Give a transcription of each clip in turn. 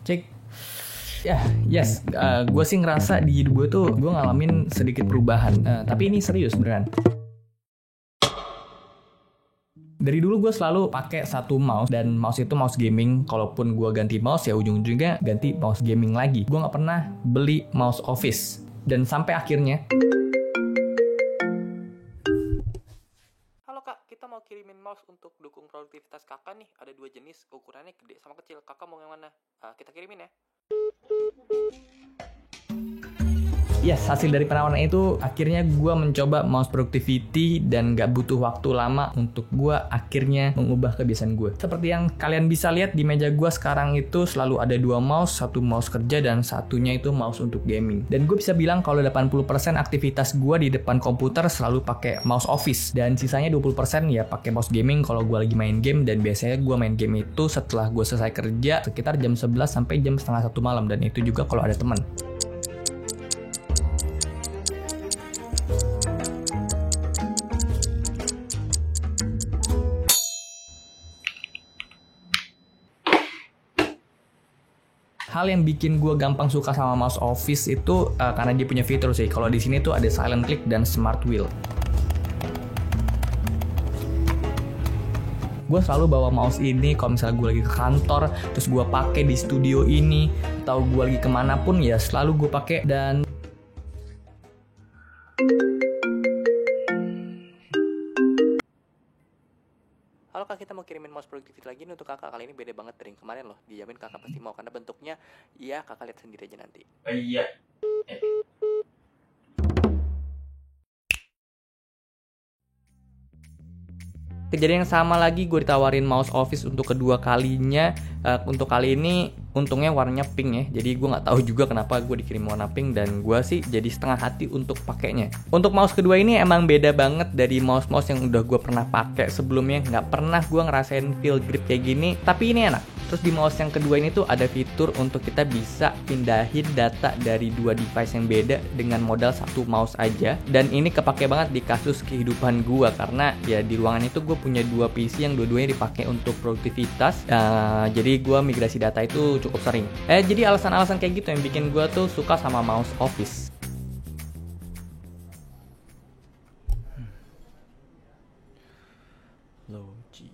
Cek. Ya, yes. Gue sih ngerasa di hidup gue tuh gue ngalamin sedikit perubahan. Tapi ini serius beneran. Dari dulu gue selalu pakai satu mouse, dan mouse itu mouse gaming. Kalaupun gue ganti mouse ya ujung-ujungnya ganti mouse gaming lagi. Gue nggak pernah beli mouse office. Dan sampai akhirnya, halo kak, kita mau kirimin mouse untuk dukung produktivitas kakak nih. Ada 2 jenis, ukurannya gede sama kecil. Kakak mau yang mana? Kita kirimin ya. yes, hasil dari penawaran itu akhirnya gue mencoba mouse productivity dan gak butuh waktu lama untuk gue akhirnya mengubah kebiasaan gue. Seperti yang kalian bisa lihat di meja gue sekarang itu selalu ada 2 mouse, satu mouse kerja dan satunya itu mouse untuk gaming. Dan gue bisa bilang kalau 80% aktivitas gue di depan komputer selalu pakai mouse office, dan sisanya 20% ya pakai mouse gaming kalau gue lagi main game. Dan biasanya gue main game itu setelah gue selesai kerja sekitar jam 11 sampai jam setengah 1 malam, dan itu juga kalau ada teman. Hal yang bikin gue gampang suka sama mouse office itu karena dia punya fitur sih. Kalau di sini tuh ada silent click dan smart wheel. Gue selalu bawa mouse ini kalau misalnya gue lagi ke kantor, terus gue pakai di studio ini, atau gue lagi kemana pun ya selalu gue pakai. Dan Halo kak, kita mau kirimin mouse productivity lagi nih untuk kakak. Kali ini beda banget dari yang kemarin loh. Dijamin kakak pasti mau, karena bentuknya ya kakak lihat sendiri aja nanti. iya. Kejadian yang sama lagi, gue ditawarin mouse office untuk kedua kalinya. Untuk kali ini untungnya warnanya pink ya. Jadi gue nggak tahu juga kenapa gue dikirim warna pink, dan gue sih jadi setengah hati untuk pakainya. Untuk mouse kedua ini emang beda banget dari mouse-mouse yang udah gue pernah pakai sebelumnya. Nggak pernah gue ngerasain feel grip kayak gini, tapi ini enak. Terus di mouse yang kedua ini tuh ada fitur untuk kita bisa pindahin data dari 2 device yang beda dengan modal satu mouse aja. Dan ini kepake banget di kasus kehidupan gue, karena ya di ruangan itu gue punya 2 PC yang dua-duanya dipakai untuk produktivitas. Jadi gue migrasi data itu cukup sering. Jadi alasan-alasan kayak gitu yang bikin gue tuh suka sama mouse office. Logi.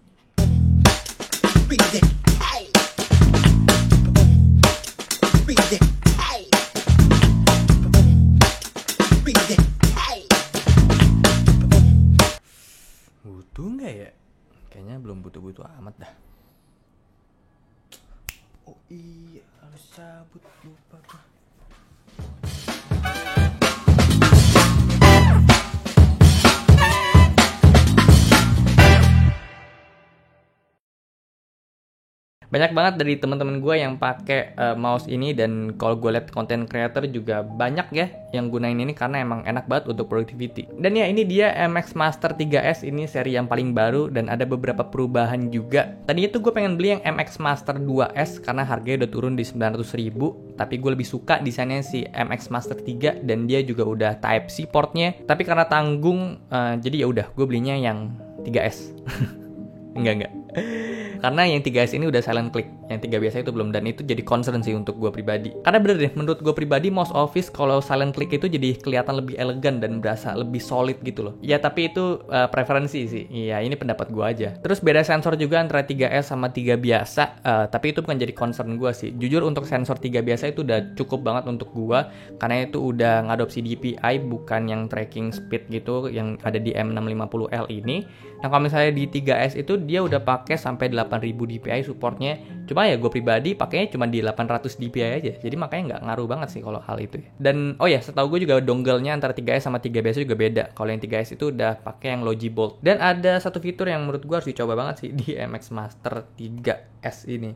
Butuh nggak ya? Kayaknya belum butuh-butuh amat dah. Oh iya, harus cabut, lupa gua. Banyak banget dari teman-teman gue yang pakai mouse ini, dan kalau gue lihat konten creator juga banyak ya yang gunain ini karena emang enak banget untuk productivity. Dan ya ini dia MX Master 3S, ini seri yang paling baru dan ada beberapa perubahan juga. Tadinya tuh gue pengen beli yang MX Master 2S karena harganya udah turun di 900.000, tapi gue lebih suka desainnya si MX Master 3 dan dia juga udah Type-C portnya. Tapi karena tanggung, jadi ya udah gue belinya yang 3S. Enggak. Karena yang 3S ini udah silent click, yang 3 biasa itu belum, dan itu jadi concern sih untuk gue pribadi. Karena bener deh, menurut gue pribadi mouse office kalau silent click itu jadi kelihatan lebih elegan dan berasa lebih solid gitu loh. Ya tapi itu preferensi sih. Iya, ini pendapat gue aja. Terus beda sensor juga antara 3S sama 3 biasa, tapi itu bukan jadi concern gue sih. Jujur untuk sensor 3 biasa itu udah cukup banget untuk gue, karena itu udah ngadopsi DPI, bukan yang tracking speed gitu yang ada di M650L ini. Nah kalau misalnya di 3S itu dia udah pakai sampai 8000 DPI supportnya. Cuma ya gue pribadi pakainya cuma di 800 DPI aja. Jadi makanya nggak ngaruh banget sih kalau hal itu. Dan oh ya, setahu gue juga dongle-nya antara 3S sama 3 biasa juga beda. Kalau yang 3S itu udah pakai yang Logi Bolt. Dan ada satu fitur yang menurut gue harus dicoba banget sih di MX Master 3S ini.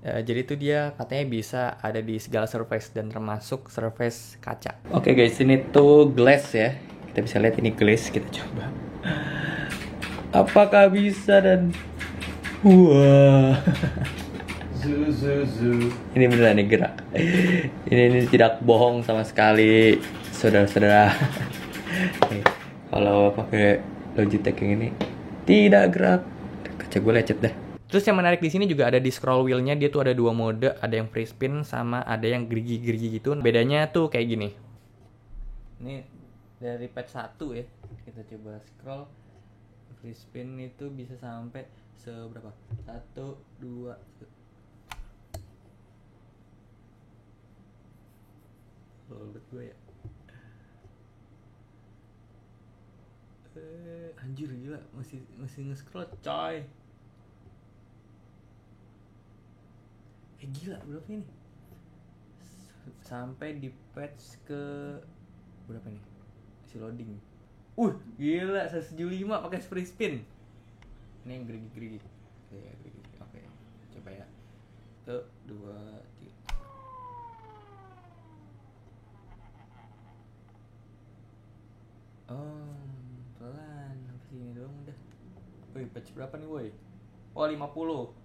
Jadi itu dia katanya bisa ada di segala surface dan termasuk surface kaca. Oke guys, ini tuh glass ya. Kita bisa lihat ini glass, kita coba. Apakah bisa? Dan wah. Ini beneran nih gerak. Ini tidak bohong sama sekali, saudara-saudara. Kalau pakai Logitech yang ini tidak gerak. Kaca gue lecet dah. Terus yang menarik di sini juga ada di scroll wheelnya, dia tuh ada dua mode, ada yang free spin sama ada yang gerigi-gerigi gitu. Bedanya tuh kayak gini. Ini dari patch 1 ya. Kita coba scroll. Free spin itu bisa sampai seberapa? 1, 2. Lolot gue ya. Anjir gila, masih nge-scroll coy. Gila berapa ini? Sampai di patch ke berapa nih? Masih loading. Gila 175 pakai free spin. Ini yang gerigi-gerigi. Oke. Coba ya. 1, 2, 3. Pelan. Apa sih ini doang udah. Patch berapa nih woi? 50.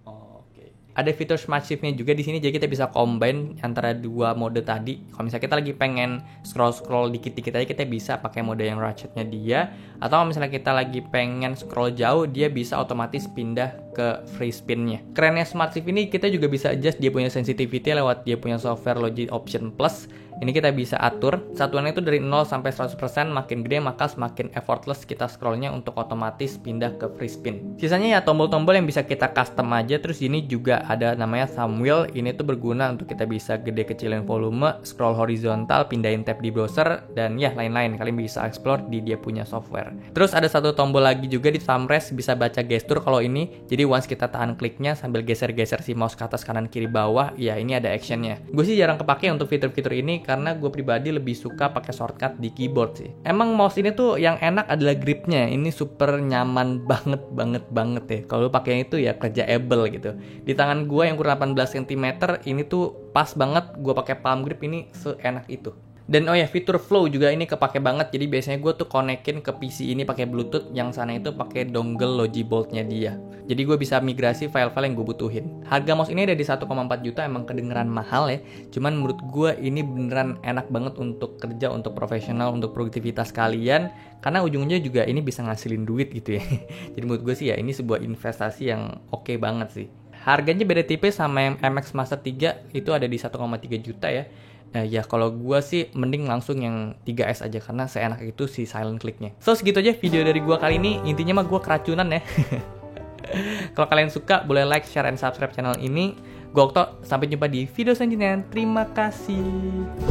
Oke. Ada fitur smart shift-nya juga di sini, jadi kita bisa combine antara dua mode tadi. Kalau misalnya kita lagi pengen scroll dikit-dikit aja, kita bisa pakai mode yang ratchetnya dia. Atau kalau misalnya kita lagi pengen scroll jauh, dia bisa otomatis pindah ke free spin-nya. Kerennya smart shift ini, kita juga bisa adjust dia punya sensitivity lewat dia punya software Logi Option Plus. Ini kita bisa atur satuannya itu dari 0 sampai 100%, makin gede maka semakin effortless kita scrollnya untuk otomatis pindah ke free spin. Sisanya ya tombol-tombol yang bisa kita custom aja. Terus ini juga ada namanya thumb wheel. Ini tuh berguna untuk kita bisa gede kecilin volume, scroll horizontal, pindahin tab di browser, dan ya lain-lain. Kalian bisa explore di dia punya software. Terus ada satu tombol lagi juga di thumb rest, bisa baca gestur kalau ini. Jadi once kita tahan kliknya sambil geser-geser si mouse ke atas kanan kiri bawah, ya ini ada actionnya. Gue sih jarang kepake untuk fitur-fitur ini karena gue pribadi lebih suka pakai shortcut di keyboard sih. Emang mouse ini tuh yang enak adalah gripnya. Ini super nyaman banget ya. Kalau pakai itu ya kerja able gitu. Di tangan gue yang ukuran 18 cm ini tuh pas banget gue pakai palm grip, ini seenak itu. Dan fitur flow juga ini kepake banget. Jadi biasanya gue tuh konekin ke PC ini pakai Bluetooth, yang sana itu pakai dongle Logi Bolt-nya dia. Jadi gue bisa migrasi file-file yang gue butuhin. Harga mouse ini ada di 1,4 juta, emang kedengeran mahal ya. Cuman menurut gue ini beneran enak banget untuk kerja, untuk profesional, untuk produktivitas kalian. Karena ujung-ujungnya juga ini bisa ngasilin duit gitu ya. Jadi menurut gue sih ya ini sebuah investasi yang oke banget sih. Harganya beda tipis sama yang MX Master 3, itu ada di 1,3 juta ya. Nah ya kalau gue sih mending langsung yang 3S aja karena seenak itu si silent clicknya. So segitu aja video dari gue kali ini. Intinya mah gue keracunan ya. Kalau kalian suka boleh like, share, and subscribe channel ini. Gue Okto, sampai jumpa di video selanjutnya. Terima kasih.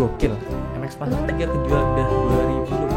Gokil, MX Master 3 kejual udah 2000 loh.